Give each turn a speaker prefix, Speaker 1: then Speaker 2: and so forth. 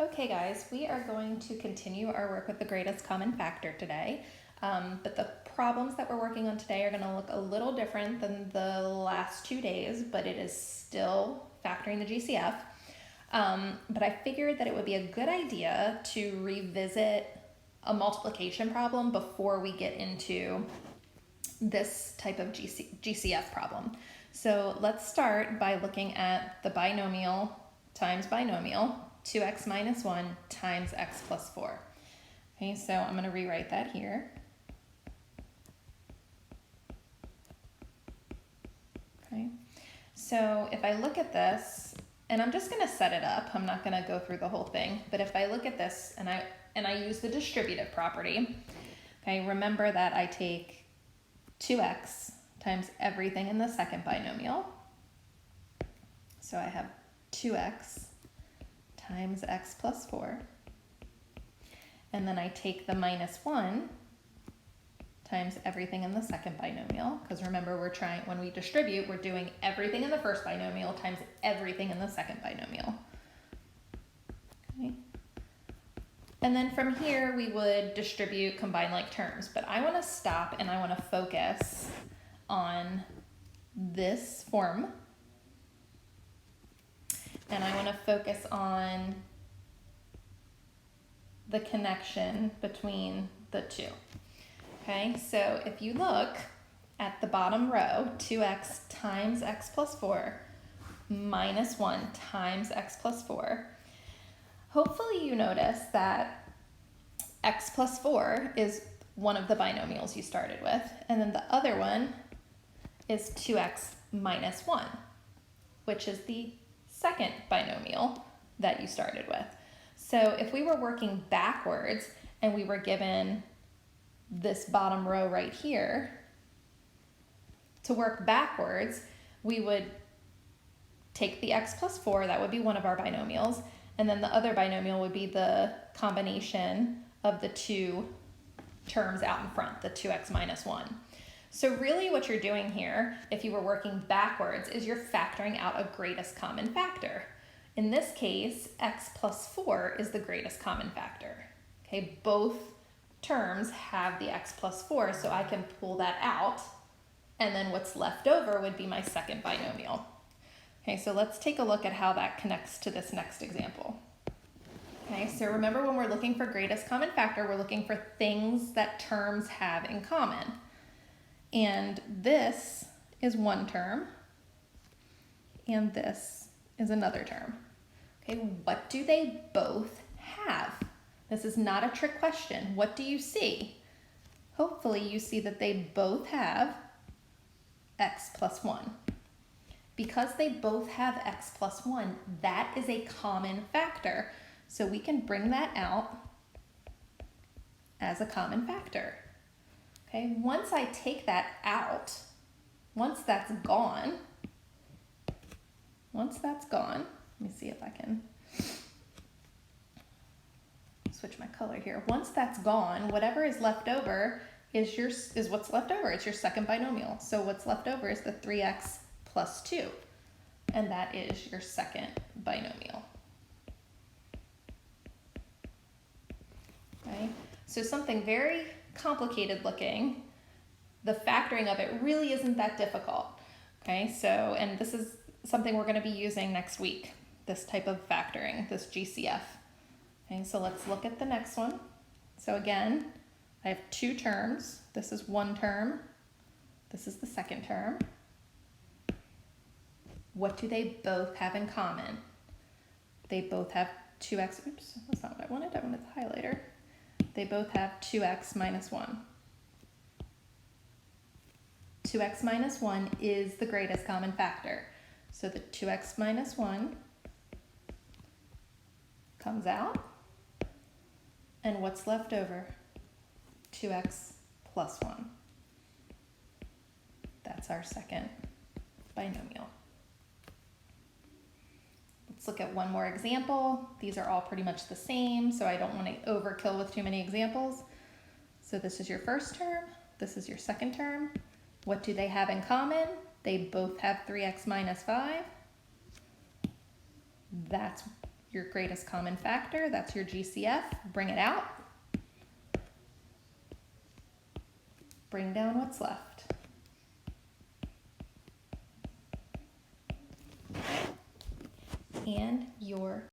Speaker 1: Okay guys, we are going to continue our work with the greatest common factor today, but the problems that we're working on today are going to look a little different than the last 2 days, but it is still factoring the GCF. But I figured that it would be a good idea to revisit a multiplication problem before we get into this type of GCF problem. So let's start by looking at the binomial times binomial, 2x minus 1 times x plus 4. Okay, so I'm going to rewrite that here. Okay, so if I look at this, and I'm just going to set it up, I'm not going to go through the whole thing, but if I look at this and I use the distributive property, okay, remember that I take 2x times everything in the second binomial. So I have 2x times x plus 4. And then I take the minus 1 times everything in the second binomial, because remember when we distribute, we're doing everything in the first binomial times everything in the second binomial. Okay. And then from here, we would distribute combine like terms, but I want to stop and I want to focus on this form. And I want to focus on the connection between the two. Okay, so if you look at the bottom row, 2x times x plus 4 minus 1 times x plus 4, hopefully you notice that x plus 4 is one of the binomials you started with, and then the other one is 2x minus 1, which is the second binomial that you started with. So if we were working backwards and we were given this bottom row right here, to work backwards, we would take the x plus 4, that would be one of our binomials, and then the other binomial would be the combination of the two terms out in front, the 2x minus 1. So really what you're doing here, if you were working backwards, is you're factoring out a greatest common factor. In this case, x plus 4 is the greatest common factor. Okay, both terms have the x plus 4, so I can pull that out, and then what's left over would be my second binomial. Okay, so let's take a look at how that connects to this next example. Okay, so remember when we're looking for greatest common factor, we're looking for things that terms have in common. And this is one term, and this is another term. Okay, what do they both have? This is not a trick question. What do you see? Hopefully you see that they both have x plus 1. Because they both have x plus 1, that is a common factor. So we can bring that out as a common factor. Okay, once I take that out, once that's gone, let me see if I can switch my color here. Once that's gone, whatever is left over is what's left over. It's your second binomial. So what's left over is the 3x plus 2, and that is your second binomial. Okay, so something very complicated looking. The factoring of it really isn't that difficult. Okay, so, and this is something we're going to be using next week, this type of factoring, this GCF. Okay, so let's look at the next one. So again, I have two terms. This is one term. This is the second term. What do they both have in common? They both have 2x, oops, that's not what I wanted the highlighter. They both have 2x minus 1. 2x minus 1 is the greatest common factor. So the 2x minus 1 comes out, and what's left over? 2x plus 1. That's our second binomial. Let's look at one more example. These are all pretty much the same, so I don't want to overkill with too many examples. So this is your first term, this is your second term. What do they have in common? They both have 3x minus 5. That's your greatest common factor, that's your GCF, bring it out. Bring down what's left. And your